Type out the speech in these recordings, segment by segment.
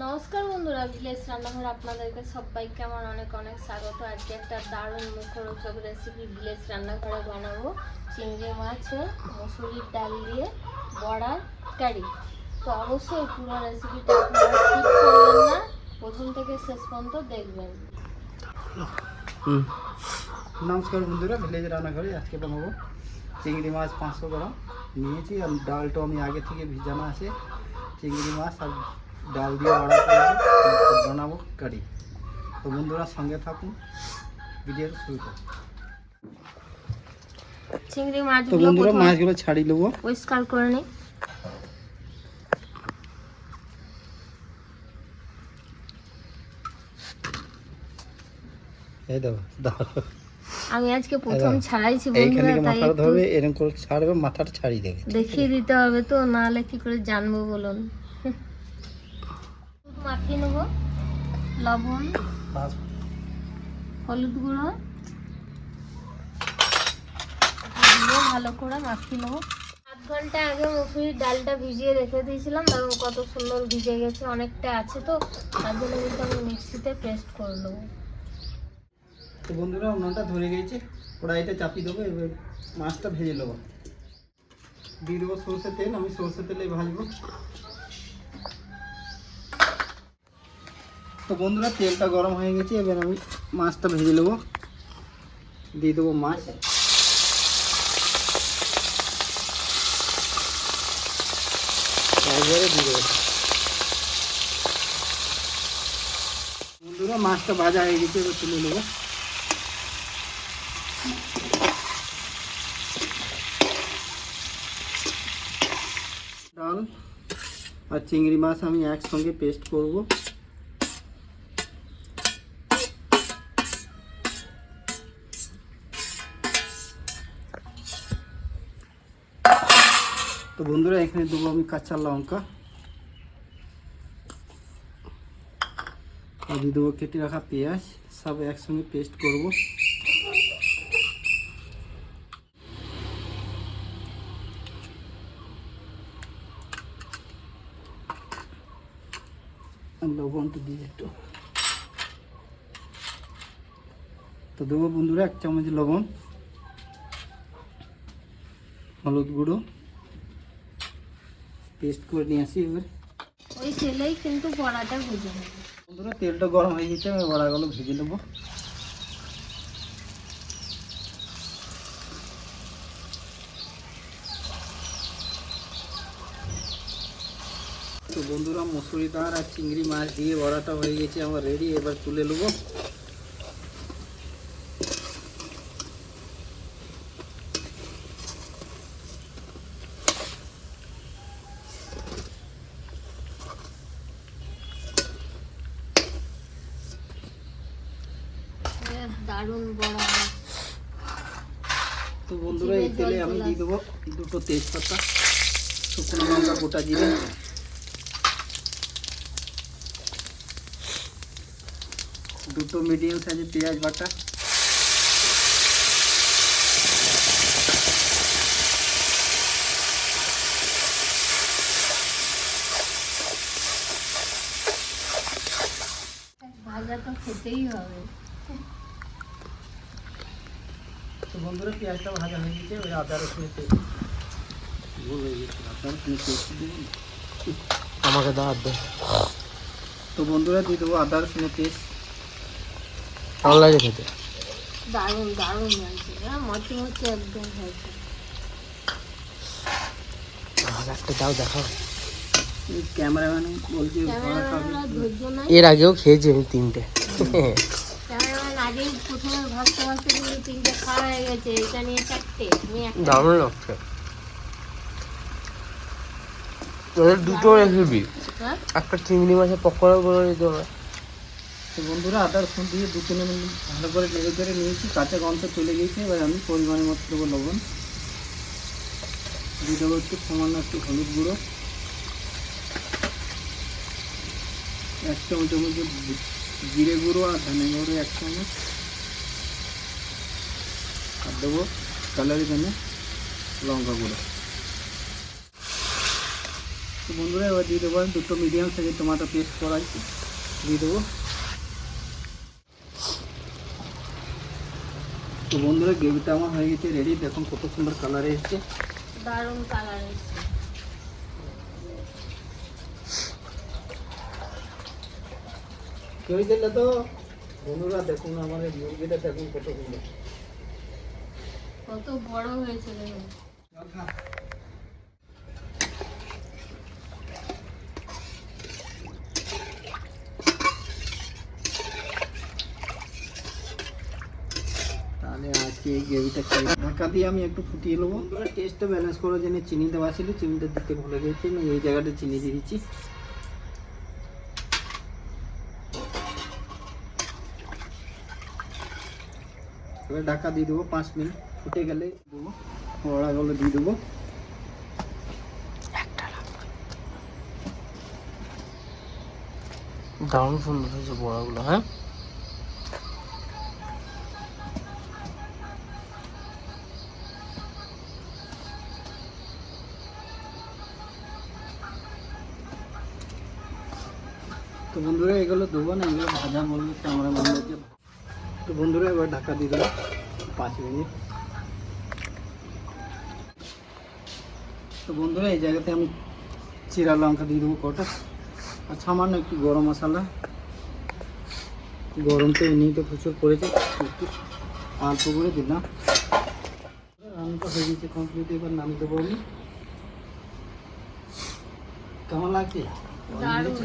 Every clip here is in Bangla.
নমস্কার বন্ধুরা, ভিলেজ রান্নাঘর আপনাদেরকে সবাইকে আমার অনেক অনেক স্বাগত। আজকে একটা দারুণ মুখরোচক রেসিপি ভিলেজ রান্নাঘরে বানাবো। চিংড়ি মাছ মসুরির ডাল দিয়ে বড়ার কারি। তো অবশ্যই পুরো রেসিপিটা আপনারা স্কিপ করবেন না, প্রথম থেকে শেষ পর্যন্ত দেখবেন। নমস্কার বন্ধুরা, ভিলেজ রান্নাঘরে আজকে বানাবো চিংড়ি মাছ 500 গ্রাম নিয়েছি। আর ডালটা আমি আগে থেকে ভিজানো আছে। চিংড়ি মাছ আর ডাল দিয়ে বড়া বানাবো কারি। তো বন্ধুরা সঙ্গে থাকুন, ভিডিও শুরু করুন। চিংড়ি মাছগুলো ছাড়িয়ে নেবো, পরিষ্কার করে নিই। এই দাও আমি আজকে প্রথম ছাড়াইছি বন্ধুরা, তাই মাথাটা ধরবে, এরকম করে ছাড়বে, মাথাটা ছাড়িয়ে দেবে। দেখিয়ে দিতে হবে তো, নাহলে কি করে জানবো বলুন। মাখিয়ে নেবো, লবণ, হলুদ গুঁড়ো দিয়ে ভালো করে মাখিয়ে নেবো। 8 ঘন্টা আগে মুসুরির ডালটা ভিজিয়ে রেখে দিয়েছিলাম, দেখো কত সুন্দর ভিজে গেছে। অনেকটা আছে তো, তার জন্য কিন্তু আমি মিক্সিতে পেস্ট করে নেবো। তো বন্ধুরা উনুনটা ধরে গেছে, কড়াইটা চাপিয়ে দেবো। এবার মাছটা ভেজে নেবো। দিয়ে দেবো সরষের তেল, আমি সরষের তেলে ভাজবো। তো বন্ধুরা তেলটা গরম হয়ে গেছে, এবার আমি মাছটা ভেজে নেবো। দিয়ে দেবো মাছ, একবারে দিয়ে দেবো। বন্ধুরা মাছটা ভাজা হয়ে গেছে, এবার তুলে নেবো। ডাল আর চিংড়ি মাছ আমি একসঙ্গে পেস্ট করব। তো বন্ধুরা এখানে দেবো আমি কাঁচা লঙ্কা, আর দিয়ে দেবো কেটে রাখা পেঁয়াজ, সব একসঙ্গে পেস্ট করব। লবণটা দিয়ে একটু তো দেবো বন্ধুরা 1 চামচ লবণ, হলুদ গুঁড়ো পেস্ট করে নিয়ে আসি। এবার ওই তেলেই কিন্তু বড়াটা ভেজে নেব। বন্ধুরা তেলটা গরম হয়ে গেছে, আমি বড়াগুলো ভেজে নেবো। তো বন্ধুরা মসুরি ডাল আর চিংড়ি মাছ দিয়ে বড়াটা হয়ে গেছে আমার রেডি। এবার তুলে নেবো। দারুণ বড়া। তো বন্ধুরা এই তেলে আমি দিয়ে দেবো 2টো তেজপাতা, শুকনো লঙ্কা, গোটা জিরে, দুটো মিডিয়াম সাইজের পেঁয়াজ বাটা, ভাজা তো খেতেই হবে। তো বন্ধুরা পেঁয়াজটা ভাজা হয়ে গেছে, ওই আদা রসুন পেস্ট ভুল হয়ে গেছে, আদা রসুন পেস্ট দেবেন আমাকে দাও। তো বন্ধুরা দিয়ে দেবো আদা রসুন পেস্ট। ভালো লাগে খেতে, দারুণ দারুণ হয়েছে, মচি মচি একদম হয়েছে। একটা দাও দেখাও। ক্যামেরাম্যান বলছি এর আগেও খেয়েছি আমি 3টে। ক্যামেরাম্যান আগেই প্রথমে ভাজতে ভাজতে কিন্তু 3টে খাওয়া হয়ে গেছে, এটা নিয়ে 4টে। দারুণ লাগছে। দুটো রেসিপি, একটা চিংড়ি মাছের পকোড়া করে দিতে হবে। তো বন্ধুরা আদা রসুন দিয়ে 2-3 মিনিট ভালো করে নেড়ে চেড়ে নিয়েছি, কাঁচা গন্ধ চলে গেছে। এবার আমি পরিমাণের মতো দেবো লবণ, দিয়ে দেবো একটু সামান্য একটু হলুদ গুঁড়ো, 1 চামচ জিরে গুঁড়ো আর ধনে গুঁড়ো 1 চামচ, আর দেবো কালারের জন্য লঙ্কা গুঁড়ো। তো বন্ধুরা এবার দিয়ে দেবো দুটো মিডিয়াম সাইজের টমেটো পেস্ট করা আছে, দিয়ে দেবো। তো বন্ধুরা গ্রেভিটা আমার হয়ে গেছে রেডি, দেখুন কত সুন্দর কালার এসেছে, দারুণ কালার এসছে। কেউ দিলে তো বন্ধুরা দেখুন আমার এই মুরগিটা দেখুন কত সুন্দর। কত বড় হয়েছে দেখুন। তাহলে আজকে এই গ্রেভিটা খেয়ে ঢাকা দিয়ে আমি একটু ফুটিয়ে নেবো। বন্ধুরা টেস্টটা ব্যালেন্স করার জন্য চিনি দেওয়া ছিল, চিনিটা দিতে ভুলে গেছি, আমি এই জায়গাটা চিনি দিয়ে দিচ্ছি। এবার ঢাকা দিয়ে দেবো 5 মিনিট, ফুটে গেলে দেবো বড়াগুলো দিয়ে দেবো। দারুণ সুন্দর হয়েছে বড়াগুলো। হ্যাঁ, তো বন্ধুরা এগুলো দেবো না, এগুলো ভাজা বলবো ক্যামেরা বন্ধ হচ্ছে। তো বন্ধুরা এবার ঢাকা দিয়ে দেবো 5 মিনিট। তো বন্ধুরা এই জায়গাতে আমি চিরা লঙ্কা দিয়ে দেবো কটা, আর সামান্য একটু গরম মশলা। গরম তো এমনি তো প্রচুর পড়েছে, একটু অল্প করে দিলাম। রান্নাটা হয়ে গেছে কমপ্লিট, এবার নামিয়ে দেবো আমি। কেমন লাগছে? দারুণ।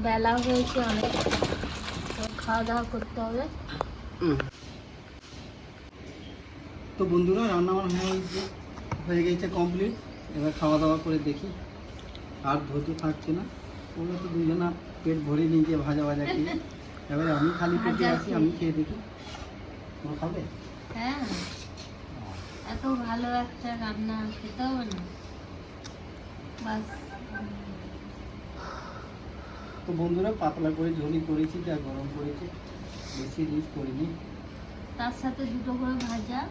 বেলা হয়েছে অনেক, খাওয়া দাওয়া করতে হবে। তো বন্ধুরা রান্না আমার হয়ে গেছে কমপ্লিট, এবার খাওয়া দাওয়া করে দেখি। আর ধৈর্য থাকছে না, ওরা তো দুজনা পেট ভরে নিয়ে গিয়ে ভাজা ভাজা খেয়ে, এবারে আমি খালি পেটে আছি, আমি খেয়ে দেখি। তোমরা খাবে? হ্যাঁ, এত ভালো একটা রান্না খেতে হবে না বাস। তো বন্ধুরা পাতলা করে ঝোলই করেছি, যা গরম করেছি, বেশি রিচ করিনি। তার সাথে দুটো করে ভাজা।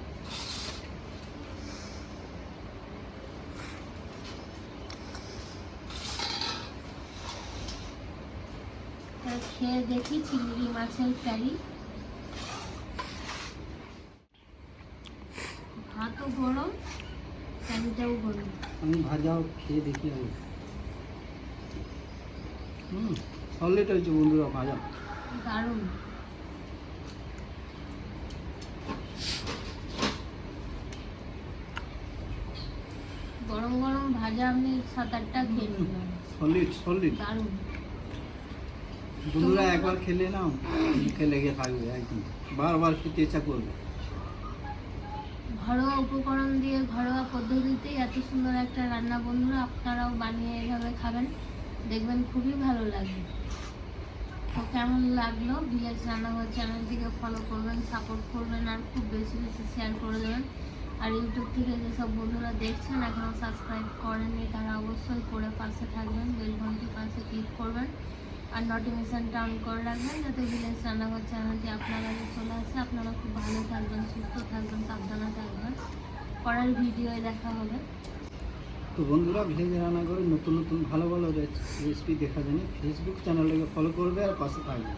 খেয়ে দেখি চিংড়ি মাছের কারি। ভাতও গরম, কারিটাও গরম। আমি ভাজাও খেয়ে দেখি আমি। সলিড হয়েছে বন্ধুরা ভাজা। দারুণ। গরম গরম ভাজা আমি 7-8টা খেয়ে নিলাম। সলিড দারুণ। বন্ধুরা একবার খেলে না মুখে লেগে থাকবে, একদম বারবার খেতে ইচ্ছা করবে। ঘরোয়া উপকরণ দিয়ে ঘরোয়া পদ্ধতিতেই এত সুন্দর একটা রান্না বন্ধুরা আপনারাও বানিয়ে এভাবে খাবেন, দেখবেন খুবই ভালো লাগবে। তো কেমন লাগলো ভিলেজ রান্নাঘর চ্যানেলটিকে ফলো করবেন, সাপোর্ট করবেন, আর খুব বেশি বেশি শেয়ার করে দেবেন। আর ইউটিউব থেকে যেসব বন্ধুরা দেখছেন এখনও সাবস্ক্রাইব করেননি তারা অবশ্যই করে পাশে থাকবেন, বেল ঘন্টির পাশে ক্লিক করবেন আর নোটিফিকেশানটা অন করে রাখবেন, যাতে ভিলেজ রান্নাঘর চ্যানেলটি আপনার কাছে চলে আসে। আপনারা খুব ভালো থাকবেন, সুস্থ থাকবেন, সাবধানে থাকবেন। পরের ভিডিওয়ে দেখা হবে। তো বন্ধুরা ভিলেজ রান্নাঘরে নতুন নতুন ভালো ভালো রেসিপি দেখার জন্য ফেসবুক চ্যানেলটাকে ফলো করবে আর পাশে থাকবে।